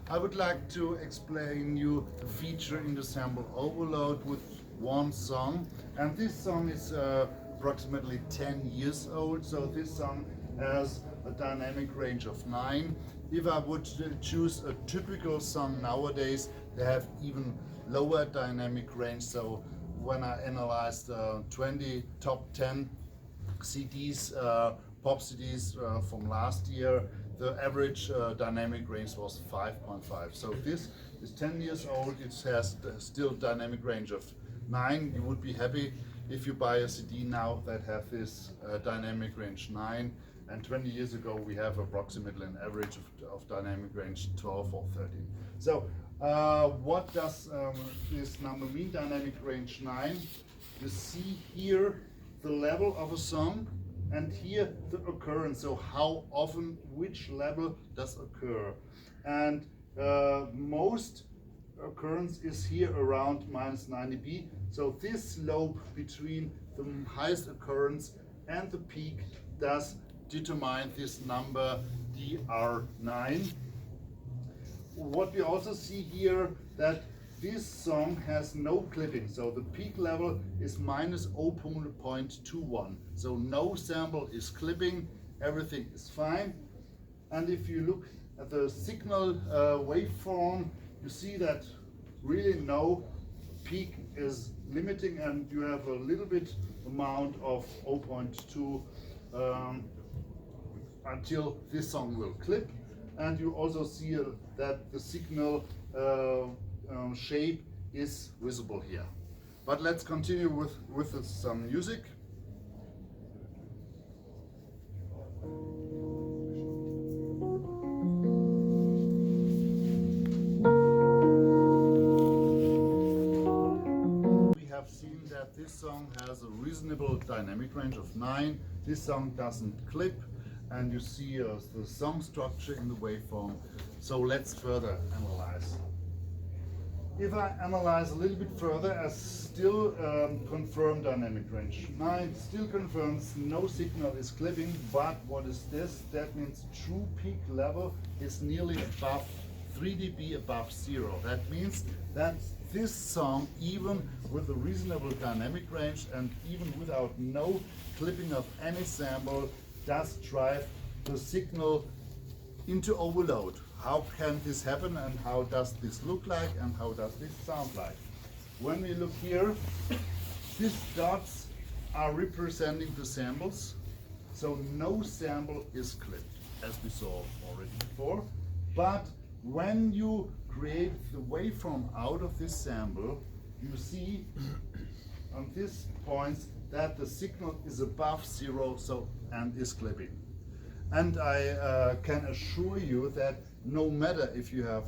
I would like to explain you the feature in the sample overload with one song, and this song is approximately 10 years old, so this song has a dynamic range of 9. If I would choose a typical song nowadays, they have even lower dynamic range. So when I analyzed 20 top 10 CDs, pop CDs from last year, the average dynamic range was 5.5. So this is 10 years old, it has still dynamic range of 9. You would be happy if you buy a CD now that have this dynamic range 9, and 20 years ago we have approximately an average of dynamic range 12 or 13. So what does this number mean, dynamic range 9? You see here the level of a song, and here the occurrence, so how often which level does occur. And most occurrence is here around minus 90 dB. So this slope between the highest occurrence and the peak does determine this number DR9. What we also see here, that this song has no clipping, so the peak level is minus 0.21. So no sample is clipping, everything is fine. And if you look at the signal waveform, you see that really no peak is limiting, and you have a little bit amount of 0.2 until this song will clip. And you also see that the signal shape is visible here. But let's continue with some music. We have seen that this song has a reasonable dynamic range of 9. This song doesn't clip, and you see the song structure in the waveform. So let's further analyze. If I analyze a little bit further, I still confirm dynamic range 9, still confirms no signal is clipping, but what is this? That means true peak level is nearly above 3 dB above 0. That means that this song, even with a reasonable dynamic range and even without no clipping of any sample, does drive the signal into overload. How can this happen, and how does this look like, and how does this sound like? When we look here, these dots are representing the samples, so no sample is clipped, as we saw already before. But when you create the waveform out of this sample, you see on these points that the signal is above 0, so and is clipping. And I can assure you that no matter if you have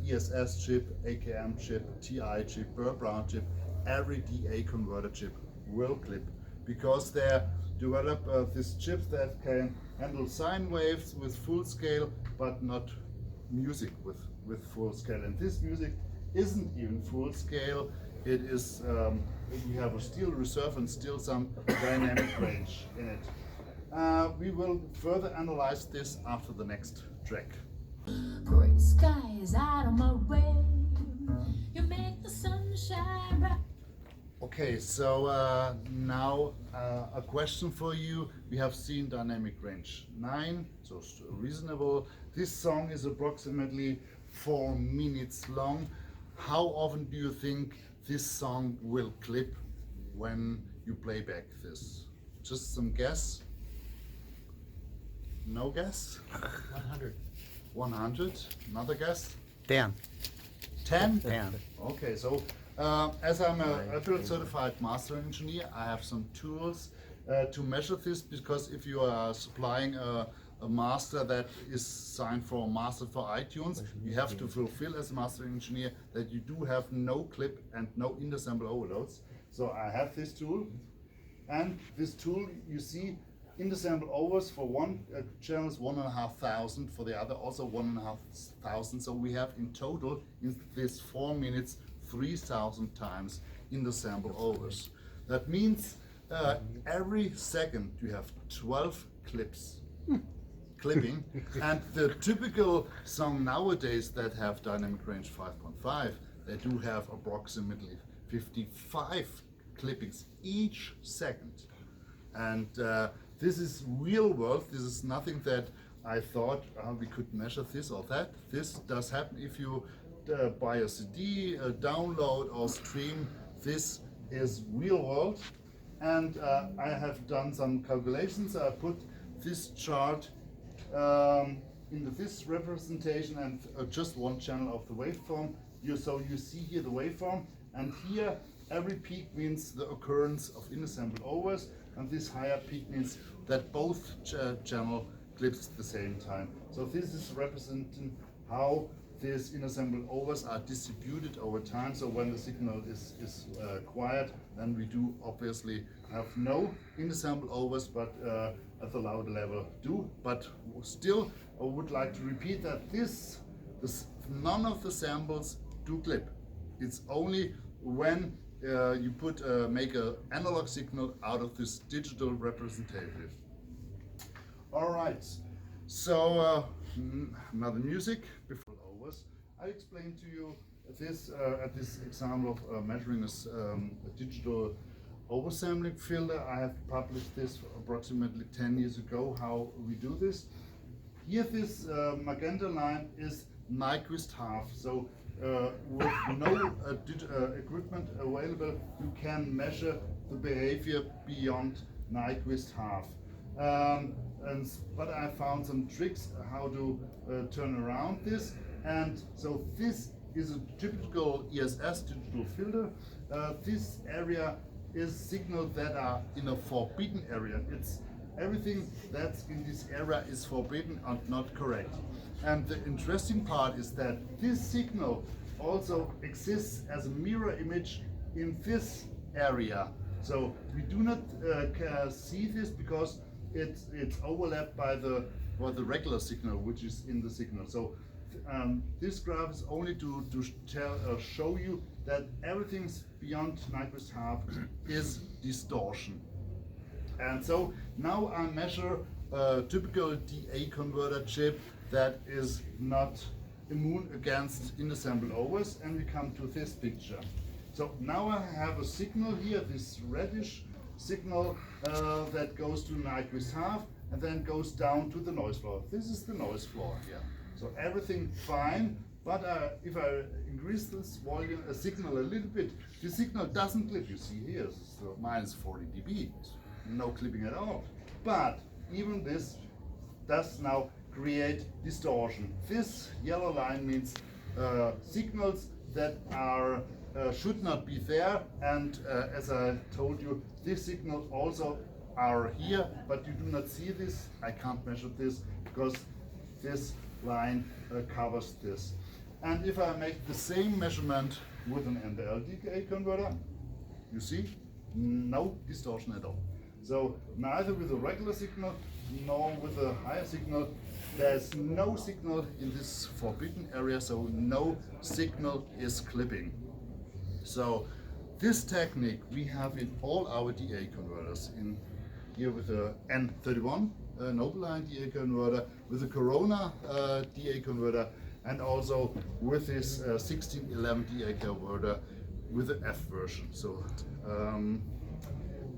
ESS chip, AKM chip, TI chip, Brown chip, every DA converter chip will clip, because they develop this chip that can handle sine waves with full scale, but not music with full scale. And this music isn't even full scale. It is, we have a still reserve and still some dynamic range in it. We will further analyze this after the next track. Gray skies out of my way. You make the sun shine bright. Okay, so now a question for you. We have seen dynamic range 9, so reasonable. This song is approximately 4 minutes long. How often do you think this song will clip when you play back this? Just some guess? No guess? 100. 100. Another guess? 10. 10? 10. Okay, so as I'm a Apple certified master engineer, I have some tools to measure this, because if you are supplying a master that is signed for a master for iTunes, you have to fulfill as a master engineer that you do have no clip and no inter-sample overloads. So I have this tool, and this tool you see inter-sample overs for one channel is 1,500, for the other also 1,500. So we have in total in this 4 minutes 3,000 times inter-sample overs. That means every second you have 12 clips. clipping. And the typical song nowadays that have dynamic range 5.5, they do have approximately 55 clippings each second. And this is real world. This is nothing that I thought we could measure this or that. This does happen if you buy a CD, download or stream. This is real world. And I have done some calculations. I put this chart into this representation and just one channel of the waveform. So you see here the waveform, and here every peak means the occurrence of inassembled overs, and this higher peak means that both channel clips at the same time. So this is representing how these inassembled overs are distributed over time. So when the signal is quiet, then we do obviously have no inassembled overs, but at the louder level do. But still, I would like to repeat that none of the samples do clip. It's only when you make an analog signal out of this digital representative. All right, so another music before overs. I explained to you this at this example of measuring a digital oversampling filter. I have published this approximately 10 years ago, how we do this. Here this magenta line is Nyquist half. So with no equipment available, you can measure the behavior beyond Nyquist half. But I found some tricks how to turn around this. And so this is a typical ESS digital filter. This area is signals that are in a forbidden area. It's everything that's in this area is forbidden and not correct. And the interesting part is that this signal also exists as a mirror image in this area. So we do not see this because it's overlapped by the regular signal which is in the signal. So this graph is only to show you that everything's beyond Nyquist half is distortion. And so now I measure a typical DA converter chip that is not immune against inassembled overs, and we come to this picture. So now I have a signal here, this reddish signal that goes to Nyquist half and then goes down to the noise floor. This is the noise floor here. So everything fine, but if I increase this volume, signal a little bit, the signal doesn't clip. You see here, so minus 40 dB, no clipping at all. But even this does now create distortion. This yellow line means signals that are should not be there, and as I told you, these signals also are here, but you do not see this. I can't measure this because this line covers this. And if I make the same measurement with an MBL DA converter, you see no distortion at all. So neither with a regular signal nor with a higher signal, there's no signal in this forbidden area, so no signal is clipping. So this technique we have in all our DA converters, in here with the N31 Noble Line DA converter, with the Corona DA converter, and also with this 1611 DA converter with the F version. So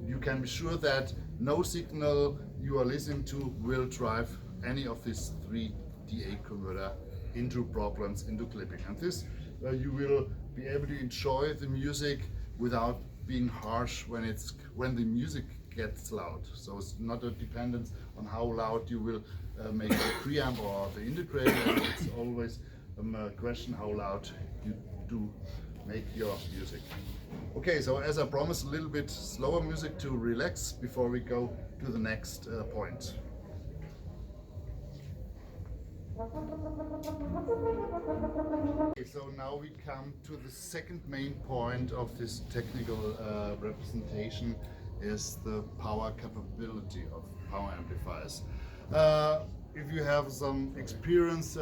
you can be sure that no signal you are listening to will drive any of these three DA converter into problems, into clipping. And this you will be able to enjoy the music without being harsh when the music gets loud. So it's not a dependence on how loud you will make the preamp or the integrator. It's always a question how loud you do make your music. Okay, so as I promised, a little bit slower music to relax before we go to the next point. Okay, so now we come to the second main point of this technical representation, is the power capability of power amplifiers. If you have some experience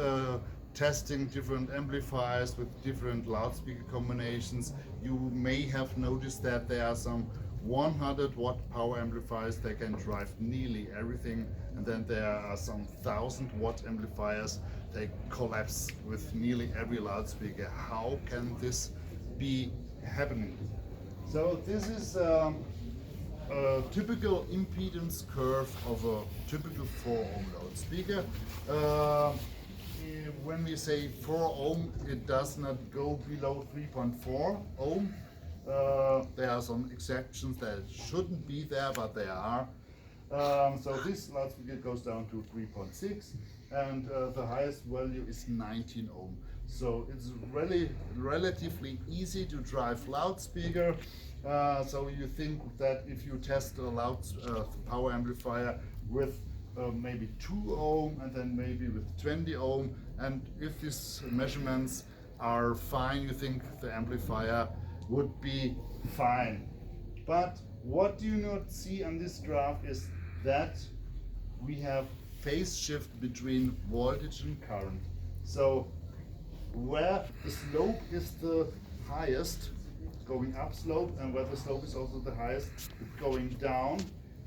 testing different amplifiers with different loudspeaker combinations, you may have noticed that there are some 100 watt power amplifiers, they can drive nearly everything, and then there are some 1000 watt amplifiers, they collapse with nearly every loudspeaker. How can this be happening? So this is a typical impedance curve of a typical 4 ohm loudspeaker. When we say 4 ohm, it does not go below 3.4 ohm. There are some exceptions that shouldn't be there, but they are. So this loudspeaker goes down to 3.6, and the highest value is 19 ohm. So it's really relatively easy to drive loudspeaker. So you think that if you test a loud power amplifier with maybe 2 ohm and then maybe with 20 ohm, and if these measurements are fine, you think the amplifier would be fine. But what you not see on this graph is that we have phase shift between voltage and current. So where the slope is the highest, going up slope, and where the slope is also the highest, going down,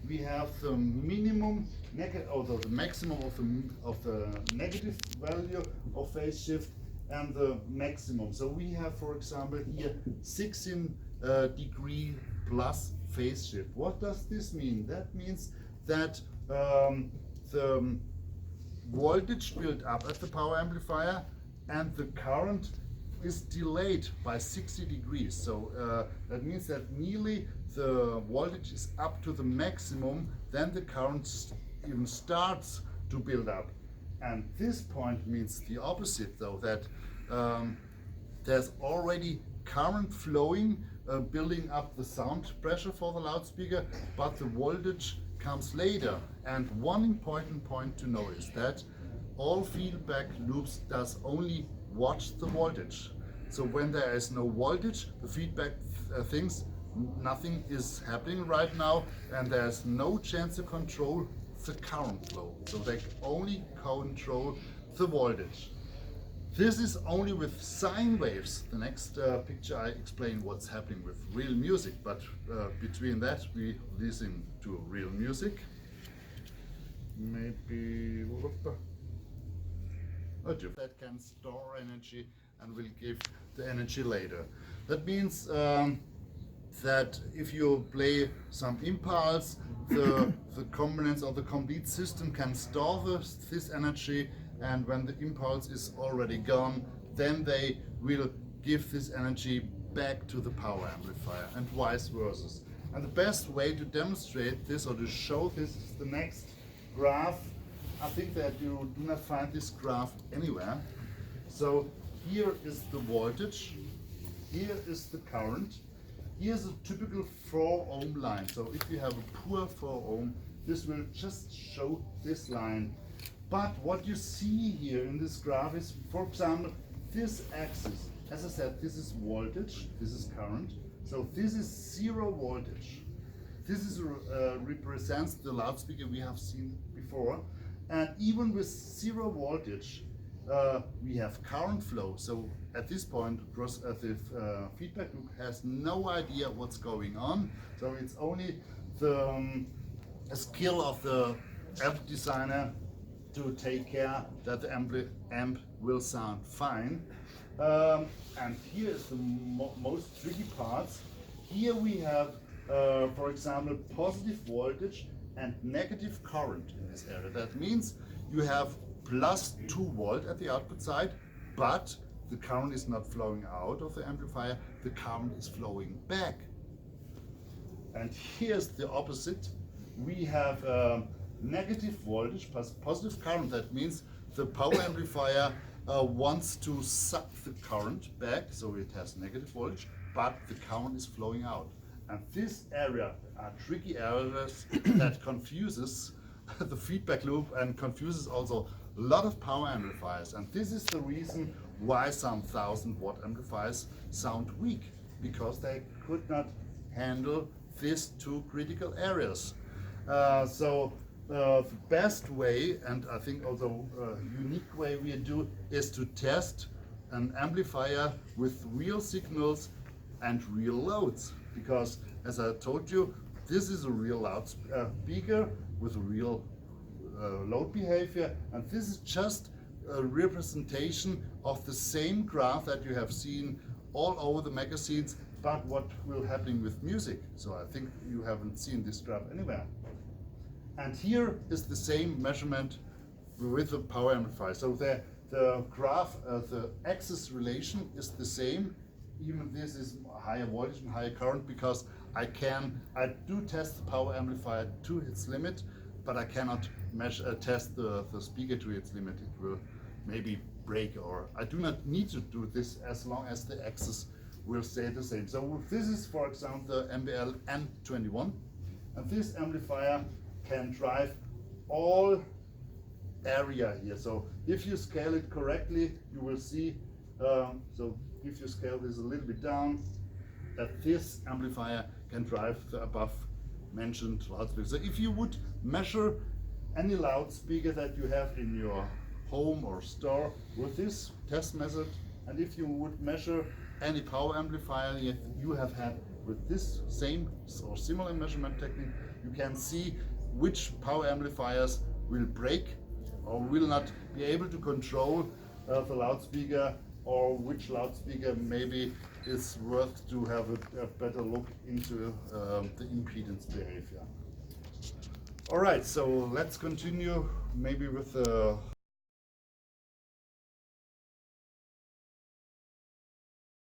we have the minimum or the maximum of the negative value of phase shift and the maximum. So we have, for example, here 16 degree plus phase shift. What does this mean? That means that the voltage built up at the power amplifier and the current is delayed by 60 degrees. So that means that nearly the voltage is up to the maximum, then the current even starts to build up. And this point means the opposite, though, that there's already current flowing, building up the sound pressure for the loudspeaker, but the voltage comes later. And one important point to know is that all feedback loops does only watch the voltage. So when there is no voltage, the feedback thinks nothing is happening right now, and there's no chance to control the current flow. So they only control the voltage. This is only with sine waves. The next picture I explain what's happening with real music, but between that we listen to real music. Maybe that can store energy and will give the energy later. That means that if you play some impulse, the components of the complete system can store this energy, and when the impulse is already gone, then they will give this energy back to the power amplifier, and vice versa. And the best way to demonstrate this or to show this is the next graph. I think that you do not find this graph anywhere. So here is the voltage, here is the current, here's a typical 4 ohm line. So if you have a poor 4 ohm, this will just show this line. But what you see here in this graph is, for example, this axis. As I said, this is voltage, this is current. So this is 0 voltage. This is represents the loudspeaker we have seen before. And even with 0 voltage, we have current flow. So at this point, the feedback loop has no idea what's going on. So it's only the skill of the amp designer to take care that the amp will sound fine. And here is the most tricky parts. Here we have, for example, positive voltage and negative current in this area. That means you have plus 2 volt at the output side, but the current is not flowing out of the amplifier, the current is flowing back. And here's the opposite. We have negative voltage plus positive current. That means the power amplifier wants to suck the current back, so it has negative voltage, but the current is flowing out. And this area are tricky areas that confuses the feedback loop and confuses also a lot of power amplifiers. And this is the reason why some 1000 watt amplifiers sound weak, because they could not handle these 2 critical areas. So the best way, and I think also a unique way we do, is to test an amplifier with real signals and real loads. because as I told you, this is a real loudspeaker with a real load behavior, and this is just a representation of the same graph that you have seen all over the magazines, but what will happen with music. So I think you haven't seen this graph anywhere. And here is the same measurement with the power amplifier. So the graph, the axis relation is the same. Even this is higher voltage and higher current, because I do test the power amplifier to its limit, but I cannot test the speaker to its limit. It will maybe break, or I do not need to do this as long as the axis will stay the same. So this is, for example, the MBL N21, and this amplifier can drive all area here. So if you scale it correctly, you will see, so if you scale this a little bit down, that this amplifier can drive the above mentioned loudspeaker. So if you would measure any loudspeaker that you have in your home or store with this test method, and if you would measure any power amplifier you have had with this same or similar measurement technique, you can see which power amplifiers will break or will not be able to control the loudspeaker, or which loudspeaker maybe is worth to have a better look into the impedance behavior. All right, so let's continue maybe with the